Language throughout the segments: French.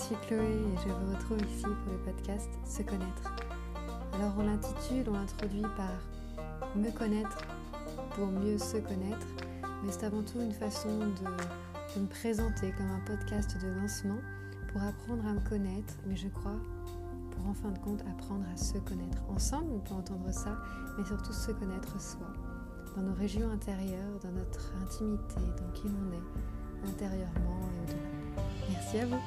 suis Chloé et je vous retrouve ici pour le podcast Se connaître. Alors on l'intitule, on l'introduit par me connaître pour mieux se connaître, mais c'est avant tout une façon de me présenter comme un podcast de lancement pour apprendre à me connaître, mais je crois pour en fin de compte apprendre à se connaître. Ensemble on peut entendre ça, mais surtout se connaître soi, dans nos régions intérieures, dans notre intimité, dans qui l'on est, intérieurement et au-delà. Merci à vous.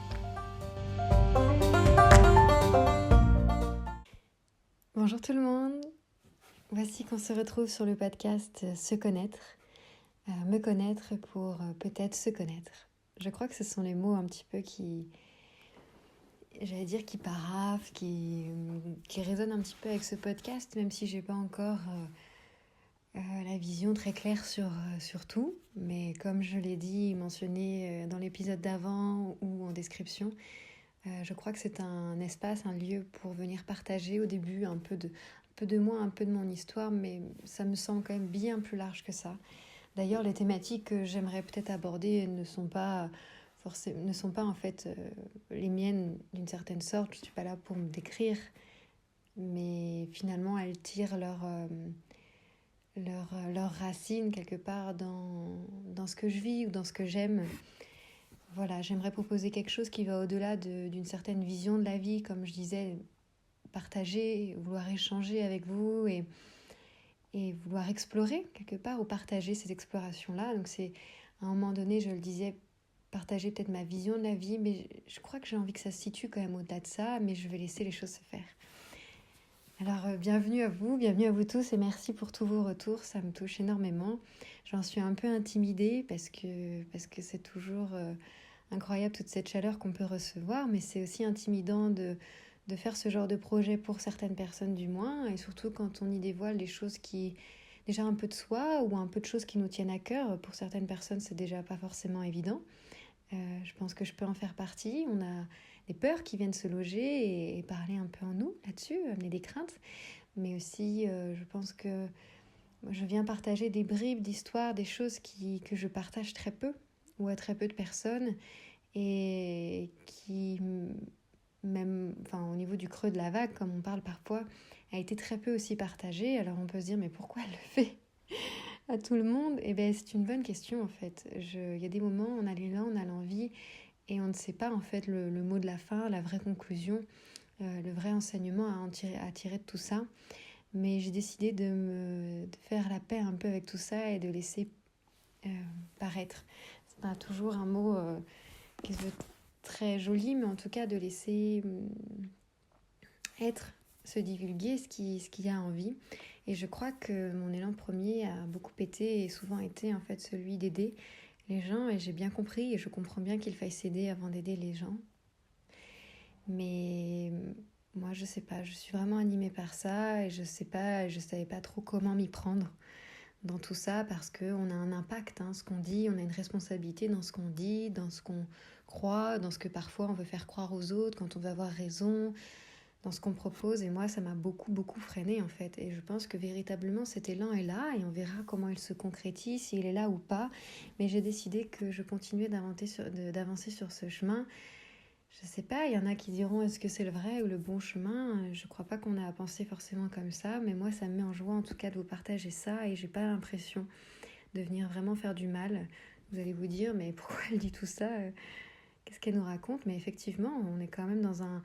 Bonjour tout le monde, voici qu'on se retrouve sur le podcast Se connaître, me connaître pour peut-être se connaître. Je crois que ce sont les mots un petit peu qui paraphent, qui résonnent un petit peu avec ce podcast, même si j'ai pas encore la vision très claire sur tout. Mais comme je l'ai dit, mentionné dans l'épisode d'avant ou en description, je crois que c'est un espace, un lieu pour venir partager au début un peu de moi, un peu de mon histoire, mais ça me semble quand même bien plus large que ça. D'ailleurs, les thématiques que j'aimerais peut-être aborder ne sont pas en fait les miennes d'une certaine sorte. Je ne suis pas là pour me décrire, mais finalement elles tirent leurs racines quelque part dans ce que je vis ou dans ce que j'aime. Voilà, j'aimerais proposer quelque chose qui va au-delà d'une certaine vision de la vie, comme je disais, partager, vouloir échanger avec vous et vouloir explorer quelque part ou partager ces explorations-là. Donc c'est, à un moment donné, je le disais, partager peut-être ma vision de la vie, mais je crois que j'ai envie que ça se situe quand même au-delà de ça, mais je vais laisser les choses se faire. Alors bienvenue à vous tous et merci pour tous vos retours, ça me touche énormément. J'en suis un peu intimidée parce que c'est toujours incroyable toute cette chaleur qu'on peut recevoir, mais c'est aussi intimidant de faire ce genre de projet pour certaines personnes du moins, et surtout quand on y dévoile des choses qui, déjà un peu de soi ou un peu de choses qui nous tiennent à cœur. Pour certaines personnes c'est déjà pas forcément évident. Je pense que je peux en faire partie. On a des peurs qui viennent se loger et parler un peu en nous là-dessus, amener des craintes. Mais aussi, je pense que je viens partager des bribes d'histoire, des choses que je partage très peu ou à très peu de personnes et qui, même au niveau du creux de la vague, comme on parle parfois, a été très peu aussi partagée. Alors on peut se dire, mais pourquoi elle le fait à tout le monde? Eh bien, c'est une bonne question en fait. Il y a des moments, on a l'élan, on a l'envie et on ne sait pas en fait le mot de la fin, la vraie conclusion, le vrai enseignement à tirer de tout ça. Mais j'ai décidé de faire la paix un peu avec tout ça et de laisser paraître. C'est pas toujours un mot qui se veut très joli, mais en tout cas de laisser être, se divulguer ce qui a envie. Et je crois que mon élan premier a beaucoup été et souvent été en fait celui d'aider les gens, et j'ai bien compris et je comprends bien qu'il faille s'aider avant d'aider les gens. Mais moi je sais pas, je suis vraiment animée par ça et je savais pas trop comment m'y prendre dans tout ça, parce qu'on a un impact, ce qu'on dit, on a une responsabilité dans ce qu'on dit, dans ce qu'on croit, dans ce que parfois on veut faire croire aux autres quand on veut avoir raison, dans ce qu'on propose. Et moi ça m'a beaucoup freiné en fait, et je pense que véritablement cet élan est là et on verra comment il se concrétise, s'il est là ou pas, mais j'ai décidé que je continuais d'avancer sur ce chemin. Je sais pas, il y en a qui diront est-ce que c'est le vrai ou le bon chemin. Je crois pas qu'on a à penser forcément comme ça, mais moi ça me met en joie en tout cas de vous partager ça, et j'ai pas l'impression de venir vraiment faire du mal. Vous allez vous dire mais pourquoi elle dit tout ça, qu'est-ce qu'elle nous raconte? Mais effectivement on est quand même dans un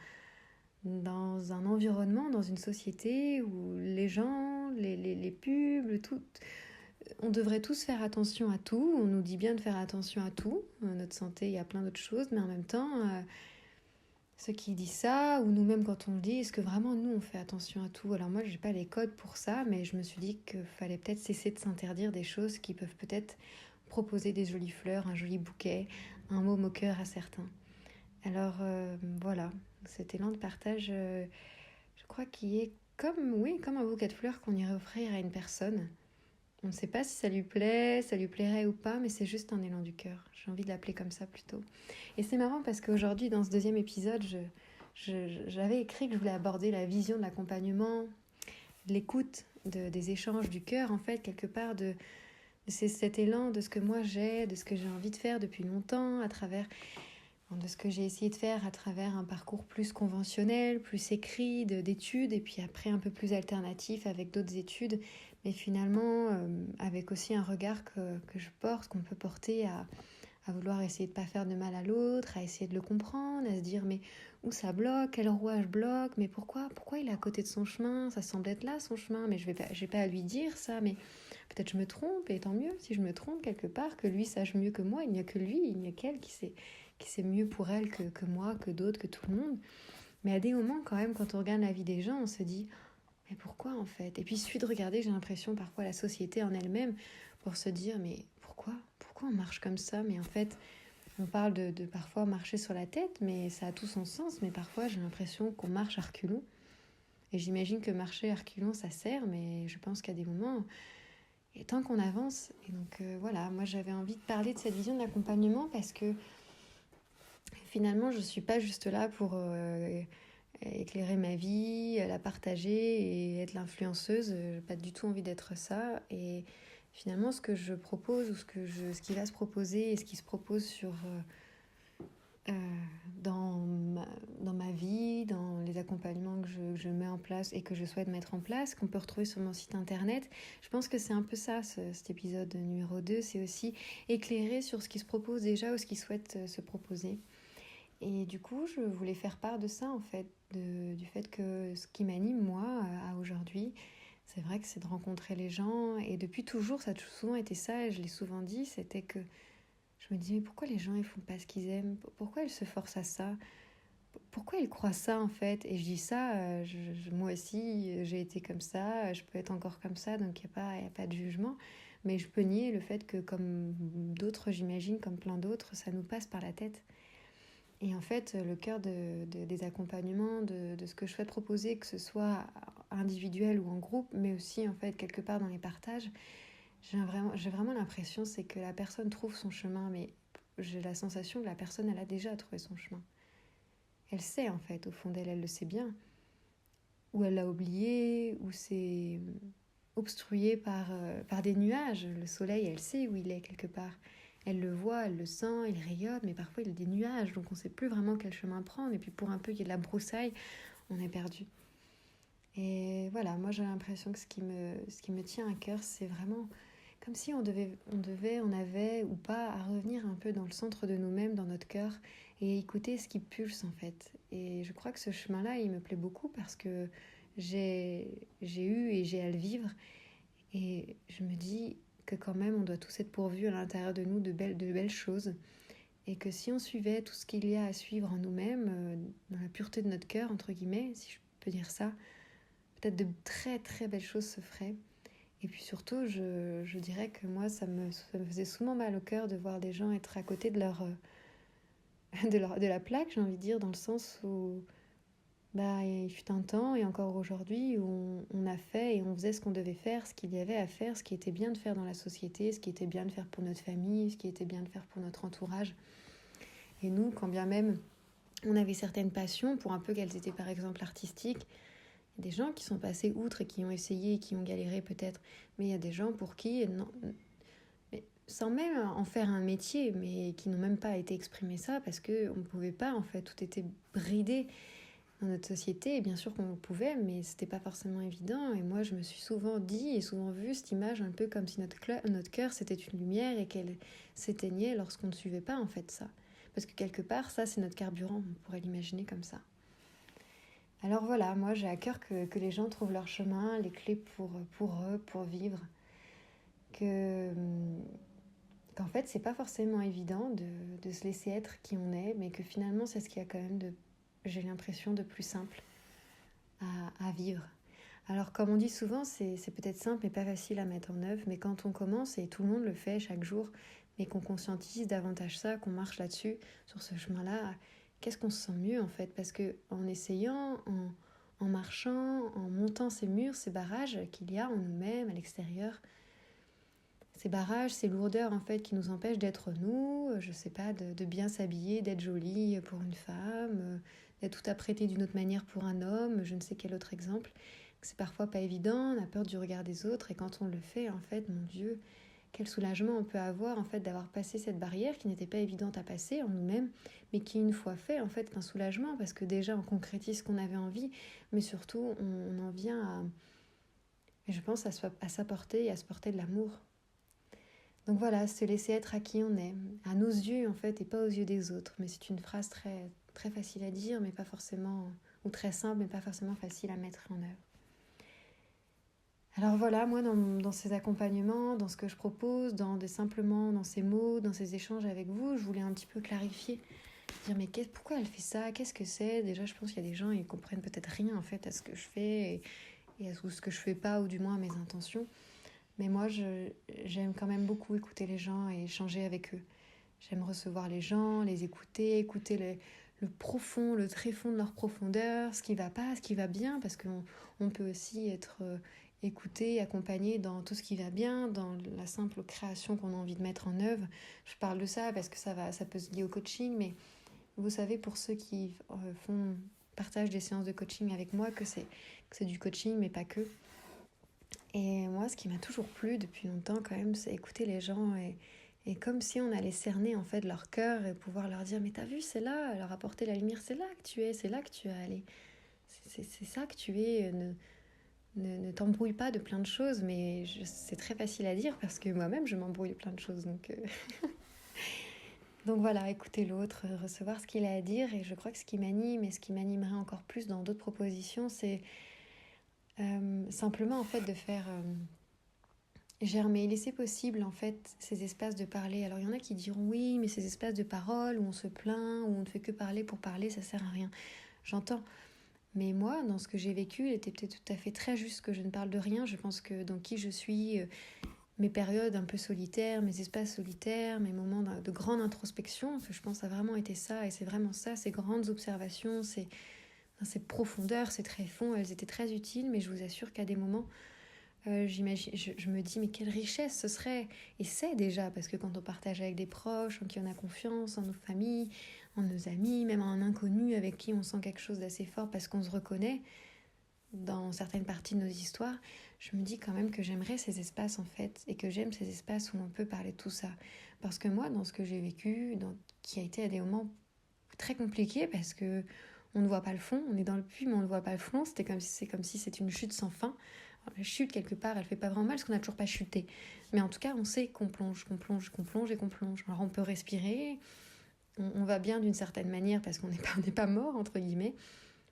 environnement, dans une société où les gens, les pubs, tout, on devrait tous faire attention à tout. On nous dit bien de faire attention à tout, notre santé, il y a plein d'autres choses, mais en même temps ceux qui disent ça, ou nous-mêmes quand on le dit, est-ce que vraiment nous on fait attention à tout? Alors moi j'ai pas les codes pour ça, mais je me suis dit qu'il fallait peut-être cesser de s'interdire des choses qui peuvent peut-être proposer des jolies fleurs, un joli bouquet, un mot moqueur à certains. Alors voilà, cet élan de partage, je crois qu'il est comme un bouquet de fleurs qu'on irait offrir à une personne. On ne sait pas si ça lui plaît, ça lui plairait ou pas, mais c'est juste un élan du cœur. J'ai envie de l'appeler comme ça plutôt. Et c'est marrant parce qu'aujourd'hui, dans ce deuxième épisode, j'avais écrit que je voulais aborder la vision de l'accompagnement, de l'écoute, des échanges du cœur, en fait, quelque part, c'est cet élan de ce que moi j'ai, de ce que j'ai envie de faire depuis longtemps, à travers de ce que j'ai essayé de faire à travers un parcours plus conventionnel, plus écrit, d'études, et puis après un peu plus alternatif avec d'autres études, mais finalement avec aussi un regard que je porte, qu'on peut porter à vouloir essayer de pas faire de mal à l'autre, à essayer de le comprendre, à se dire mais où ça bloque, quel rouage bloque, mais pourquoi il est à côté de son chemin, ça semble être là son chemin, mais j'ai pas à lui dire ça, mais peut-être je me trompe, et tant mieux si je me trompe quelque part, que lui sache mieux que moi, il n'y a que lui, il n'y a qu'elle qui sait mieux pour elle que moi, que d'autres, que tout le monde. Mais à des moments quand même, quand on regarde la vie des gens, on se dit mais pourquoi en fait? Et puis il suffit de regarder, j'ai l'impression parfois la société en elle-même pour se dire mais pourquoi on marche comme ça? Mais en fait, on parle de parfois marcher sur la tête, mais ça a tout son sens. Mais parfois j'ai l'impression qu'on marche à reculons. Et j'imagine que marcher à reculons ça sert, mais je pense qu'à des moments, et tant qu'on avance. Et donc voilà, moi j'avais envie de parler de cette vision de l'accompagnement parce que finalement je suis pas juste là pour éclairer ma vie, la partager et être l'influenceuse. J'ai pas du tout envie d'être ça. Et finalement, ce que je propose ou ce qui va se proposer et ce qui se propose euh, dans ma vie, dans les accompagnements que je mets en place et que je souhaite mettre en place, qu'on peut retrouver sur mon site internet. Je pense que c'est un peu ça, cet épisode numéro 2. C'est aussi éclairer sur ce qui se propose déjà ou ce qui souhaite se proposer. Et du coup, je voulais faire part de ça, en fait, du fait que ce qui m'anime, moi, à aujourd'hui, c'est vrai que c'est de rencontrer les gens. Et depuis toujours, ça a souvent été ça, et je l'ai souvent dit, c'était que je me disais, mais pourquoi les gens, ils font pas ce qu'ils aiment? Pourquoi ils se forcent à ça? Pourquoi ils croient ça, en fait? Et je dis ça, moi aussi, j'ai été comme ça, je peux être encore comme ça, donc y a pas de jugement. Mais je peux nier le fait que, comme d'autres, j'imagine, comme plein d'autres, ça nous passe par la tête. Et en fait, le cœur des accompagnements, de ce que je souhaite proposer, que ce soit individuel ou en groupe, mais aussi en fait quelque part dans les partages, j'ai vraiment l'impression c'est que la personne trouve son chemin, mais j'ai la sensation que la personne elle a déjà trouvé son chemin. Elle sait en fait, au fond d'elle, elle le sait bien. Ou elle l'a oublié, ou c'est obstrué par des nuages. Le soleil, elle sait où il est quelque part. Elle le voit, elle le sent, il rayonne, mais parfois il y a des nuages, donc on ne sait plus vraiment quel chemin prendre. Et puis pour un peu qu'il y ait de la broussaille, on est perdu. Et voilà, moi j'ai l'impression que ce qui me tient à cœur, c'est vraiment comme si on avait ou pas à revenir un peu dans le centre de nous-mêmes, dans notre cœur, et écouter ce qui pulse en fait. Et je crois que ce chemin-là, il me plaît beaucoup parce que j'ai eu et j'ai à le vivre. Et je me dis que quand même, on doit tous être pourvus à l'intérieur de nous de belles choses. Et que si on suivait tout ce qu'il y a à suivre en nous-mêmes, dans la pureté de notre cœur, entre guillemets, si je peux dire ça, peut-être de très très belles choses se feraient. Et puis surtout, je dirais que moi, ça me faisait souvent mal au cœur de voir des gens être à côté de la plaque, j'ai envie de dire, dans le sens où bah, il fut un temps, et encore aujourd'hui, où on a fait et on faisait ce qu'on devait faire, ce qu'il y avait à faire, ce qui était bien de faire dans la société, ce qui était bien de faire pour notre famille, ce qui était bien de faire pour notre entourage. Et nous, quand bien même on avait certaines passions, pour un peu qu'elles étaient par exemple artistiques, il y a des gens qui sont passés outre et qui ont essayé et qui ont galéré peut-être, mais il y a des gens pour qui, non, mais sans même en faire un métier, mais qui n'ont même pas été exprimer ça parce qu'on ne pouvait pas, en fait, tout était bridé dans notre société, et bien sûr qu'on le pouvait, mais c'était pas forcément évident. Et moi, je me suis souvent dit et souvent vu cette image un peu comme si notre cœur c'était une lumière et qu'elle s'éteignait lorsqu'on ne suivait pas en fait ça. Parce que quelque part, ça c'est notre carburant, on pourrait l'imaginer comme ça. Alors voilà, moi j'ai à cœur que les gens trouvent leur chemin, les clés pour eux, pour vivre. Que, qu'en fait, c'est pas forcément évident de se laisser être qui on est, mais que finalement, c'est ce qu'il y a quand même j'ai l'impression, de plus simple à vivre. Alors, comme on dit souvent, c'est peut-être simple mais pas facile à mettre en œuvre, mais quand on commence, et tout le monde le fait chaque jour, mais qu'on conscientise davantage ça, qu'on marche là-dessus, sur ce chemin-là, qu'est-ce qu'on se sent mieux en fait? Parce que en essayant, en marchant, en montant ces murs, ces barrages qu'il y a en nous-mêmes, à l'extérieur, ces barrages, ces lourdeurs en fait qui nous empêchent d'être nous, je sais pas, de bien s'habiller, d'être jolie pour une femme, d'être tout apprêtée d'une autre manière pour un homme, je ne sais quel autre exemple. C'est parfois pas évident, on a peur du regard des autres, et quand on le fait, en fait, mon Dieu, quel soulagement on peut avoir en fait d'avoir passé cette barrière qui n'était pas évidente à passer en nous-mêmes, mais qui une fois fait en fait un soulagement parce que déjà on concrétise ce qu'on avait envie, mais surtout on en vient à, je pense, à s'apporter et à se porter de l'amour. Donc voilà, se laisser être à qui on est, à nos yeux en fait et pas aux yeux des autres. Mais c'est une phrase très, très facile à dire, mais pas forcément, ou très simple, mais pas forcément facile à mettre en œuvre. Alors voilà, moi dans ces accompagnements, dans ce que je propose, simplement dans ces mots, dans ces échanges avec vous, je voulais un petit peu clarifier, dire mais pourquoi elle fait ça, qu'est-ce que c'est. Déjà je pense qu'il y a des gens, ils comprennent peut-être rien en fait à ce que je fais et à ce que je fais pas, ou du moins à mes intentions. Mais moi j'aime quand même beaucoup écouter les gens et échanger avec eux. J'aime recevoir les gens, les écouter le profond, le tréfonds de leur profondeur, ce qui va pas, ce qui va bien, parce qu'on peut aussi être écouté, accompagné dans tout ce qui va bien, dans la simple création qu'on a envie de mettre en œuvre. Je parle de ça parce que ça peut se lier au coaching, mais vous savez, pour ceux qui partagent des séances de coaching avec moi, que c'est du coaching, mais pas que. Et moi, ce qui m'a toujours plu depuis longtemps quand même, c'est écouter les gens et comme si on allait cerner en fait leur cœur et pouvoir leur dire mais t'as vu, c'est là, leur apporter la lumière, c'est là que tu es, c'est là que tu es allé, c'est ça que tu es. Ne t'embrouille pas de plein de choses, mais c'est très facile à dire parce que moi-même je m'embrouille de plein de choses, donc voilà, écouter l'autre, recevoir ce qu'il a à dire. Et je crois que ce qui m'anime et ce qui m'animerait encore plus dans d'autres propositions, c'est simplement en fait de faire germer, laisser possible en fait ces espaces de parler. Alors il y en a qui diront oui, mais ces espaces de parole où on se plaint, où on ne fait que parler pour parler, ça sert à rien. J'entends. Mais moi, dans ce que j'ai vécu, il était peut-être tout à fait très juste que je ne parle de rien. Je pense que dans qui je suis, mes périodes un peu solitaires, mes espaces solitaires, mes moments de grande introspection, je pense que ça a vraiment été ça. Et c'est vraiment ça, ces grandes observations, ces profondeurs, ces tréfonds, elles étaient très utiles. Mais je vous assure qu'à des moments, je me dis mais quelle richesse ce serait, et c'est déjà, parce que quand on partage avec des proches en qui on a confiance, en nos familles, en nos amis, même en un inconnu avec qui on sent quelque chose d'assez fort parce qu'on se reconnaît dans certaines parties de nos histoires, je me dis quand même que j'aimerais ces espaces en fait, et que j'aime ces espaces où on peut parler de tout ça. Parce que moi, dans ce que j'ai vécu, qui a été à des moments très compliqués, parce que on ne voit pas le fond, on est dans le puits mais on ne voit pas le fond, c'est comme si c'était une chute sans fin. Alors, la chute quelque part elle fait pas vraiment mal parce qu'on n'a toujours pas chuté, mais en tout cas on sait qu'on plonge et qu'on plonge. Alors on peut respirer, on va bien d'une certaine manière parce qu'on n'est pas mort entre guillemets,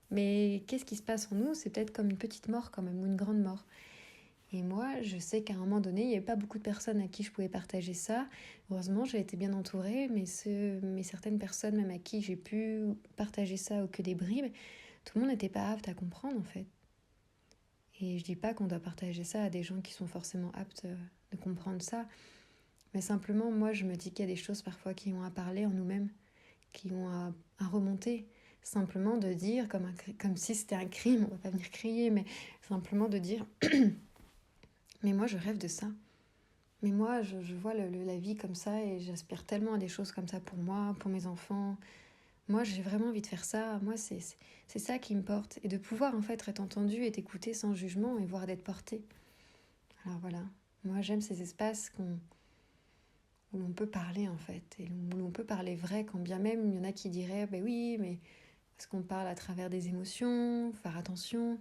mais qu'est-ce qui se passe en nous, c'est peut-être comme une petite mort quand même, ou une grande mort. Et moi, je sais qu'à un moment donné, il n'y avait pas beaucoup de personnes à qui je pouvais partager ça. Heureusement, j'ai été bien entourée, mais certaines personnes, même à qui j'ai pu partager ça ou que des bribes, tout le monde n'était pas apte à comprendre en fait. Et je dis pas qu'on doit partager ça à des gens qui sont forcément aptes de comprendre ça, mais simplement, moi, je me dis qu'il y a des choses parfois qui ont à parler en nous-mêmes, qui ont à remonter. Simplement de dire, comme si c'était un crime, on va pas venir crier, mais simplement de dire mais moi je rêve de ça. Mais moi je vois la vie comme ça et j'aspire tellement à des choses comme ça pour moi, pour mes enfants. Moi j'ai vraiment envie de faire ça. Moi c'est ça qui me porte. Et de pouvoir en fait être entendu et écouté sans jugement et voire d'être porté. Alors voilà, moi j'aime ces espaces où l'on peut parler en fait. Et où l'on peut parler vrai, quand bien même il y en a qui diraient ben oui mais parce qu'on parle à travers des émotions, faire attention.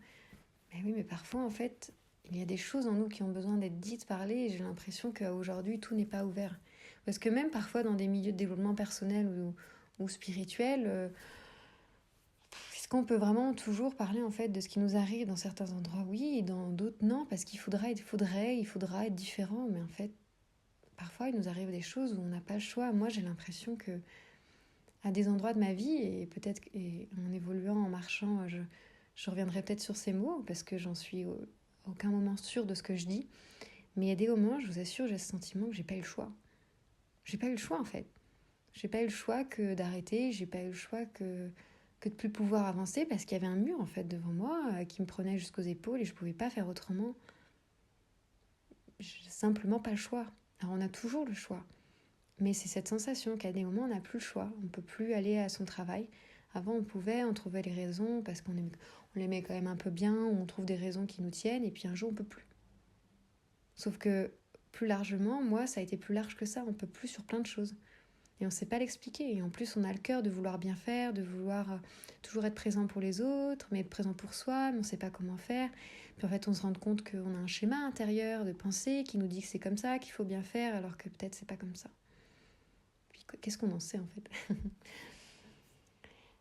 Mais oui mais parfois en fait il y a des choses en nous qui ont besoin d'être dites, parlées, et j'ai l'impression qu'aujourd'hui, tout n'est pas ouvert. Parce que même parfois, dans des milieux de développement personnel ou spirituel, est-ce qu'on peut vraiment toujours parler en fait de ce qui nous arrive dans certains endroits? Oui, et dans d'autres, non, parce qu'il faudra être différent. Mais en fait, parfois, il nous arrive des choses où on n'a pas le choix. Moi, j'ai l'impression que à des endroits de ma vie, et peut-être en évoluant, en marchant, je reviendrai peut-être sur ces mots, parce que j'en suis aucun moment sûre de ce que je dis. Mais il y a des moments, je vous assure, j'ai ce sentiment que j'ai pas eu le choix. J'ai pas eu le choix en fait. J'ai pas eu le choix que d'arrêter, j'ai pas eu le choix que de plus pouvoir avancer parce qu'il y avait un mur en fait devant moi qui me prenait jusqu'aux épaules et je pouvais pas faire autrement. J'ai simplement pas le choix. Alors on a toujours le choix. Mais c'est cette sensation qu'à des moments on n'a plus le choix. On peut plus aller à son travail. Avant on trouvait les raisons parce qu'on l'aimait quand même un peu bien, on trouve des raisons qui nous tiennent et puis un jour on peut plus. Sauf que plus largement, moi, ça a été plus large que ça. On peut plus sur plein de choses. Et on ne sait pas l'expliquer. Et en plus, on a le cœur de vouloir bien faire, de vouloir toujours être présent pour les autres, mais être présent pour soi, mais on ne sait pas comment faire. Puis en fait, on se rend compte qu'on a un schéma intérieur de pensée qui nous dit que c'est comme ça, qu'il faut bien faire, alors que peut-être c'est pas comme ça. Puis qu'est-ce qu'on en sait en fait?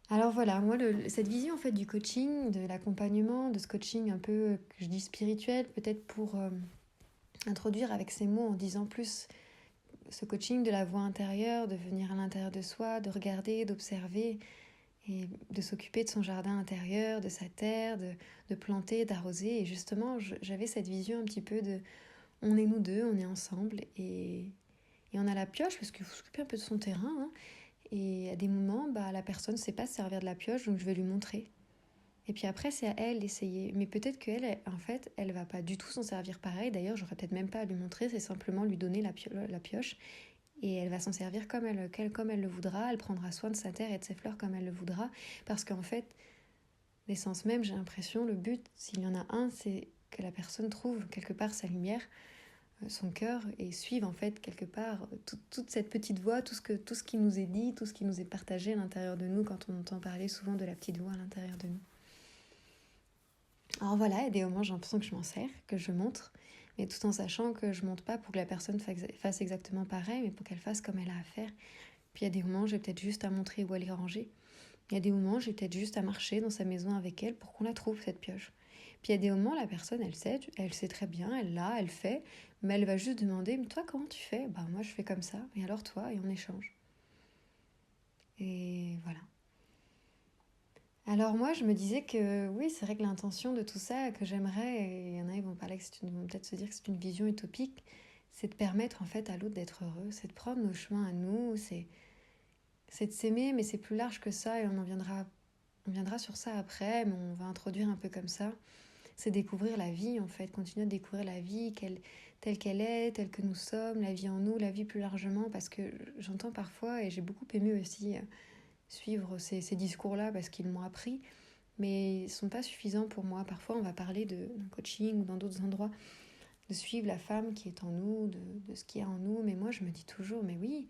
Alors voilà, moi, cette vision en fait du coaching, de l'accompagnement, de ce coaching un peu, que je dis spirituel, peut-être pour introduire avec ces mots en disant plus ce coaching de la voix intérieure, de venir à l'intérieur de soi, de regarder, d'observer et de s'occuper de son jardin intérieur, de sa terre, de planter, d'arroser. Et justement, j'avais cette vision un petit peu de on est nous deux, on est ensemble et on a la pioche parce qu'il faut s'occuper un peu de son terrain. Hein. Et à des moments, la personne ne sait pas se servir de la pioche, donc je vais lui montrer. Et puis après, c'est à elle d'essayer. Mais peut-être qu'elle, en fait, elle va pas du tout s'en servir pareil. D'ailleurs, j'aurais peut-être même pas à lui montrer, c'est simplement lui donner la pioche. Et elle va s'en servir comme elle le voudra. Elle prendra soin de sa terre et de ses fleurs comme elle le voudra. Parce qu'en fait, l'essence même, j'ai l'impression, le but, s'il y en a un, c'est que la personne trouve quelque part sa lumière, son cœur, et suive en fait quelque part toute cette petite voix, tout ce qui nous est dit, tout ce qui nous est partagé à l'intérieur de nous quand on entend parler souvent de la petite voix à l'intérieur de nous. Alors voilà, il y a des moments j'ai l'impression que je m'en sers, que je montre, mais tout en sachant que je montre pas pour que la personne fasse exactement pareil, mais pour qu'elle fasse comme elle a à faire. Puis il y a des moments j'ai peut-être juste à montrer où aller ranger. Il y a des moments j'ai peut-être juste à marcher dans sa maison avec elle pour qu'on la trouve cette pioche. Puis il y a des moments la personne elle sait très bien, elle l'a, elle fait, mais elle va juste demander mais toi comment tu fais? Moi je fais comme ça, et alors toi? Et on échange. Et voilà. Alors moi, je me disais que oui, c'est vrai que l'intention de tout ça, que j'aimerais, et il y en a, ils vont vont peut-être se dire que c'est une vision utopique, c'est de permettre en fait à l'autre d'être heureux, c'est de prendre nos chemins à nous, c'est de s'aimer, mais c'est plus large que ça, et on viendra sur ça après, mais on va introduire un peu comme ça. C'est découvrir la vie en fait, continuer de découvrir la vie telle qu'elle est, telle que nous sommes, la vie en nous, la vie plus largement, parce que j'entends parfois, et j'ai beaucoup aimé aussi suivre ces discours-là parce qu'ils m'ont appris, mais ils ne sont pas suffisants pour moi. Parfois, on va parler d'un coaching ou dans d'autres endroits, de suivre la femme qui est en nous, de ce qu'il y a en nous, mais moi, je me dis toujours, mais oui,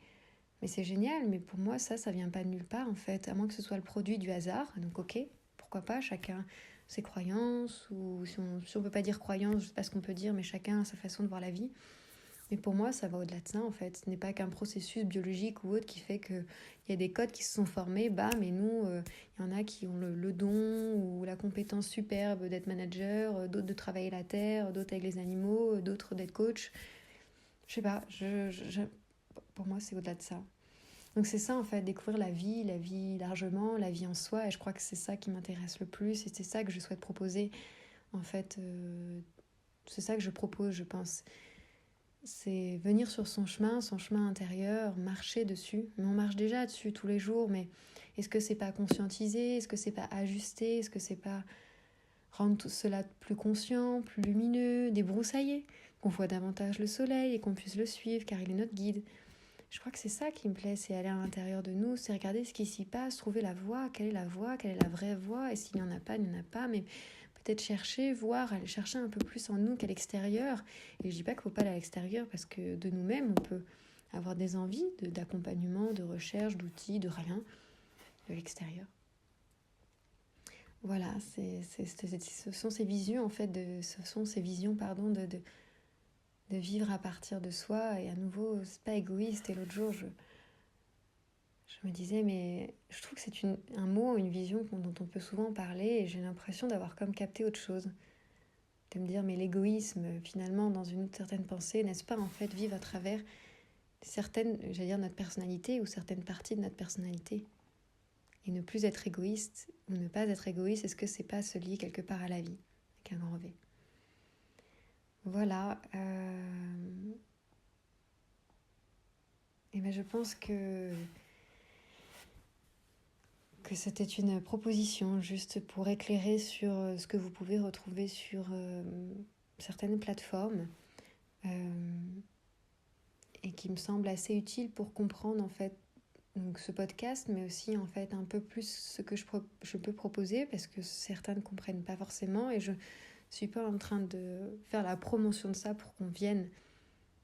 mais c'est génial, mais pour moi, ça vient pas de nulle part, en fait, à moins que ce soit le produit du hasard, donc ok, pourquoi pas, chacun ses croyances, ou si on peut pas dire croyances, je sais pas ce qu'on peut dire, mais chacun a sa façon de voir la vie. Mais pour moi, ça va au-delà de ça, en fait. Ce n'est pas qu'un processus biologique ou autre qui fait qu'il y a des codes qui se sont formés, mais nous, il y en a qui ont le don ou la compétence superbe d'être manager, d'autres de travailler la terre, d'autres avec les animaux, d'autres d'être coach. Je sais pas, pour moi, c'est au-delà de ça. Donc c'est ça, en fait, découvrir la vie largement, la vie en soi, et je crois que c'est ça qui m'intéresse le plus, et c'est ça que je souhaite proposer, en fait. C'est ça que je propose, je pense. C'est venir sur son chemin intérieur, marcher dessus. Mais on marche déjà dessus tous les jours, mais est-ce que c'est pas conscientiser? Est-ce que c'est pas ajuster? Est-ce que c'est pas rendre tout cela plus conscient, plus lumineux, débroussailler? Qu'on voit davantage le soleil et qu'on puisse le suivre car il est notre guide. Je crois que c'est ça qui me plaît, c'est aller à l'intérieur de nous, c'est regarder ce qui s'y passe, trouver la voie, quelle est la vraie voie, et s'il n'y en a pas, il n'y en a pas, mais peut-être chercher, voir, aller chercher un peu plus en nous qu'à l'extérieur. Et je dis pas qu'il ne faut pas aller à l'extérieur, parce que de nous-mêmes, on peut avoir des envies d'accompagnement, de recherche, d'outils, de rien, de l'extérieur. Voilà, ce sont ces visions, en fait, de vivre à partir de soi. Et à nouveau, c'est pas égoïste. Et l'autre jour, je me disais, mais je trouve que c'est un mot, une vision dont on peut souvent parler, et j'ai l'impression d'avoir comme capté autre chose. De me dire, mais l'égoïsme, finalement, dans une certaine pensée, n'est-ce pas en fait vivre à travers certaines, j'allais dire notre personnalité ou certaines parties de notre personnalité? Et ne plus être égoïste ou ne pas être égoïste, est-ce que c'est pas se lier quelque part à la vie, avec un grand V? Voilà. Et ben je pense que c'était une proposition juste pour éclairer sur ce que vous pouvez retrouver sur certaines plateformes et qui me semble assez utile pour comprendre en fait donc ce podcast, mais aussi en fait un peu plus ce que je peux proposer, parce que certains ne comprennent pas forcément, et je suis pas en train de faire la promotion de ça pour qu'on vienne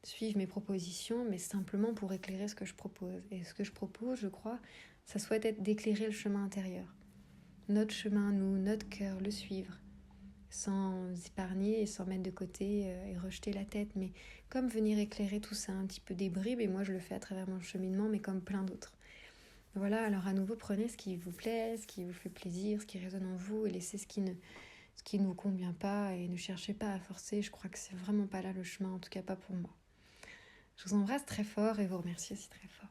suivre mes propositions, mais simplement pour éclairer ce que je propose. Et ce que je propose, je crois, ça souhaite être d'éclairer le chemin intérieur. Notre chemin, nous, notre cœur, le suivre, sans épargner et sans mettre de côté et rejeter la tête, mais comme venir éclairer tout ça, un petit peu des bribes, et moi je le fais à travers mon cheminement, mais comme plein d'autres. Voilà, alors à nouveau, prenez ce qui vous plaît, ce qui vous fait plaisir, ce qui résonne en vous, et laissez ce qui ne vous convient pas, et ne cherchez pas à forcer, je crois que c'est vraiment pas là le chemin, en tout cas pas pour moi. Je vous embrasse très fort et vous remercie aussi très fort.